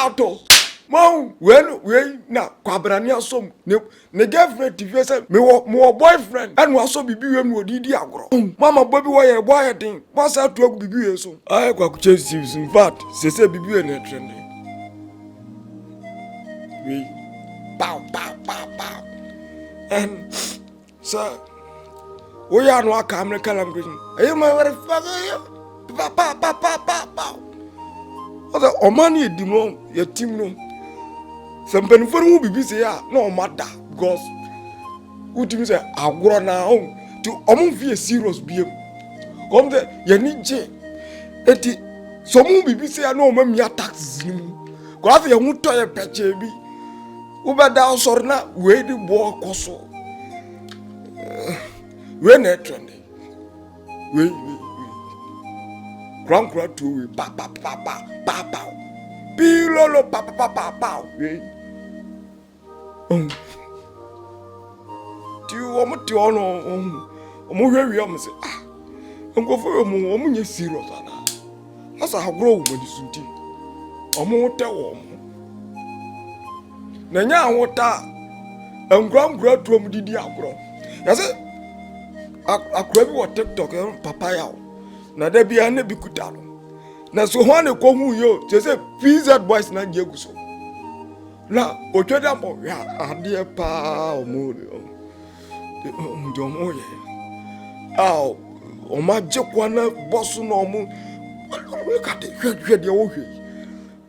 Auto. Mom, when we na kwabrani asom ne girlfriend TV say me boyfriend and also bibi we me odidi agro. Mama bobi boy den. Boss atu agu bibi we so. Ay kwaku Chainz in fact, say bibi we na trend. We pow. And so we are no aka American language. Ayi my very fuck pa. Oda omani edimo ye team no. Somebody for who be say ya no matter because who team say agro na on to omo fi serious biem. Come there ye ni je eti so mu bibi say no ma taxes ni mu. Ko afi ye hu to ye peche bi. Wo be da osor na we di bo koso. We na trend. We Grand to we pa. Pilolo pa. We ti o mo ti ono o mo hwe o mo se nko fo o mo nye serious ana asa agro wo mo disunti o mo te wo mo na nya ahota ngura to mo didi agro ya se akura bi wo TikTok papa ya na da bia na bi kuta no na so ho ne ko hu yo se PZ boys na nje guso na otweda mo ya ade pa o mo ndomo ye aw o ma je kwana boss no mo ka de hwe de wo hwe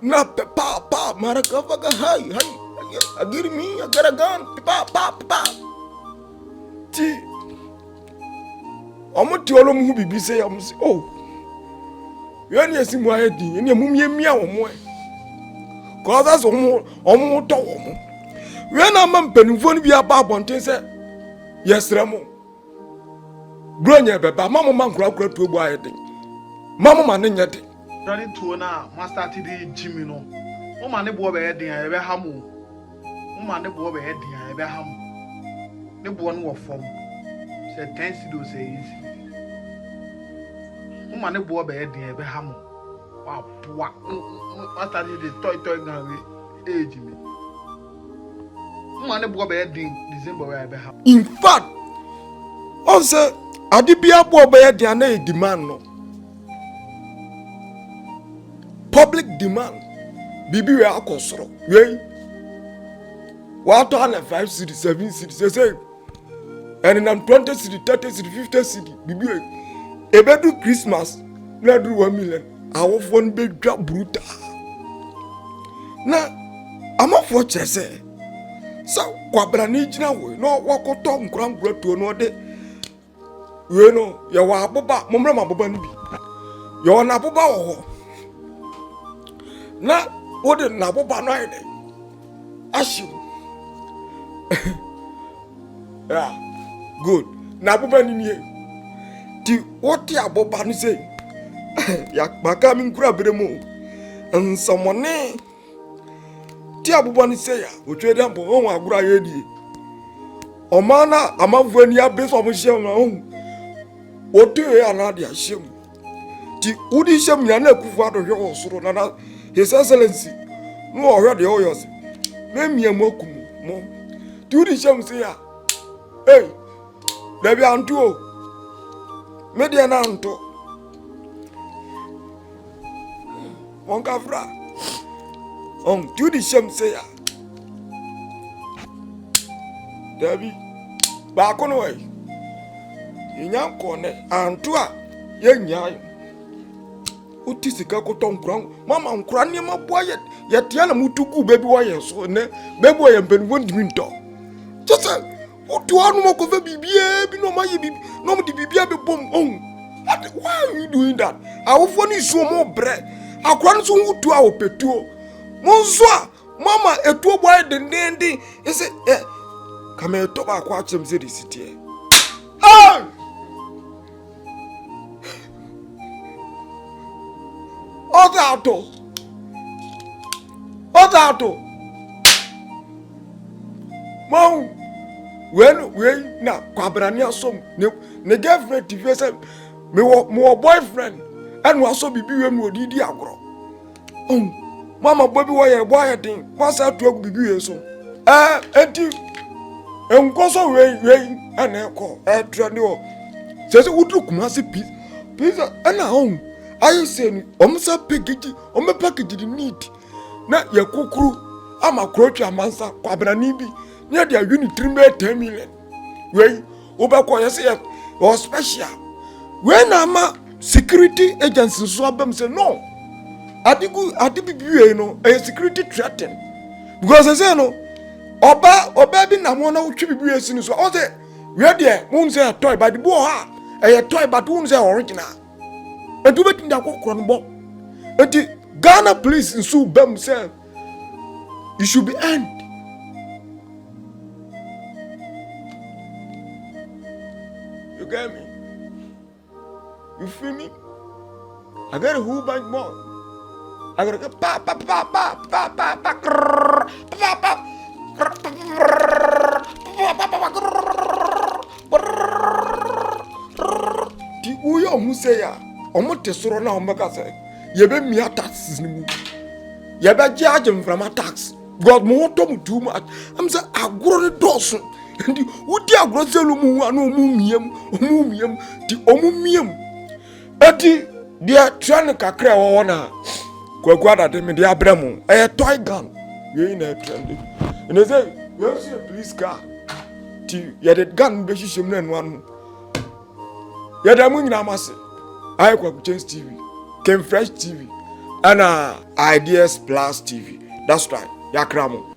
na pa maraka faga hai agiri mi agara gan pa ti omo ti olo mu bibi se ya mo se oh yo ni esi mo ayedi ni mu mia wo mo ko za so omo to wo mo we na ma mpanimfo ni bia ba bonten se yesra mo bronya beba mama man kura to gbo ayedi mama ma ne nyede running to na master ti di jimi no o ma ne bo be yedin ya be ha mo o ma ne bo be yedin ya be ha mo ne bo no wo fom se 10 sido se easy o ma ne bo be yedin ya be ha mo wa poa master ti di toy gan we age mi o ma ne bo be yedin December ya be ha in fact on se adibia bo be yedin na demand no public demand bibi we akosoro we what on 5 city 7 city say and in 20 city 30 city 50 city bibi we ebedu Christmas na do 1 million awofo n be dwa bruta na amafo chese so kwabra ni gina we no wakoto nkura to no de we no ye wa aboba momra maboba no bi ye wa na aboba wo ho na wode na aboba no ayde ashim yeah good na aboba ni nie ti wote aboba no say ya maka mi nkura beremu nsomone ti aboba no say ya otwede mbo won agura ye die o mana amavu ani abeso mo hye no wote ya na dia hye ti udi hye mnya na akufu adohwe osoro na His Excellency no already oyos me miamu akumu mo ti udi hye say ya hey dabi antu o me dia na antu mon kafra ti udi hye say ya dabi ba kono wai inyanko ne antu a ye nyaay uti sika ko tonkran mama nkura ne maboye ye tia na mutugu bebi wa ye so ne bebi wa ye mpenwo ndimento just otu anu mo ko fe bibie bi no ma ye bibi no mo di bibia be bom on why are you doing that awofo ni so mo bre akura no so hutu a opetuo mo nso a mama etuo boy dendende ese kama eto ba kwa chem se di sitie Odato Mom, when we na kwabrani asom ne girlfriend TV say me boyfriend and we also bibi we no didi agro. Mama bobi boy den pass out to bibi we so. Enti enkoso we ana ko trend o. Say udru Kumasi please ana home. I say ni omsa package package the need na yakukuru ama krochi amansa kwabrani bi near their unit 10 million. Wey, Obako, yes, or special. When I'm a security agency, so I say no. I think you know a security threaten because I say no. Oba be na one who should be seen. So I say, we are there. Won't say a toy, but the boy, a toy, but won't say original. And do it in the walk on board. And the Ghana police in Sue Bem say, you should be end. You get me? You feel me? I got a whole bunch more. I gotta go pa pa pa pa pa pa pa Di uyo museya omo tesoro na omeka say ye be mi taxes ni mu ye be charge from tax God mo to mu too much am say agoro ne doso ndi wudi agoro zelu mu anu mu miem di omu miem eti dia tran kakra wo na Kweku ada me dia bremu toy gun we na trend and they say we see a police car ti ye the gun be shishim na anu ye da mu nyina mase I Kweku Chainz TV Ken Fresh TV and Ideas Plus TV that's right yakramo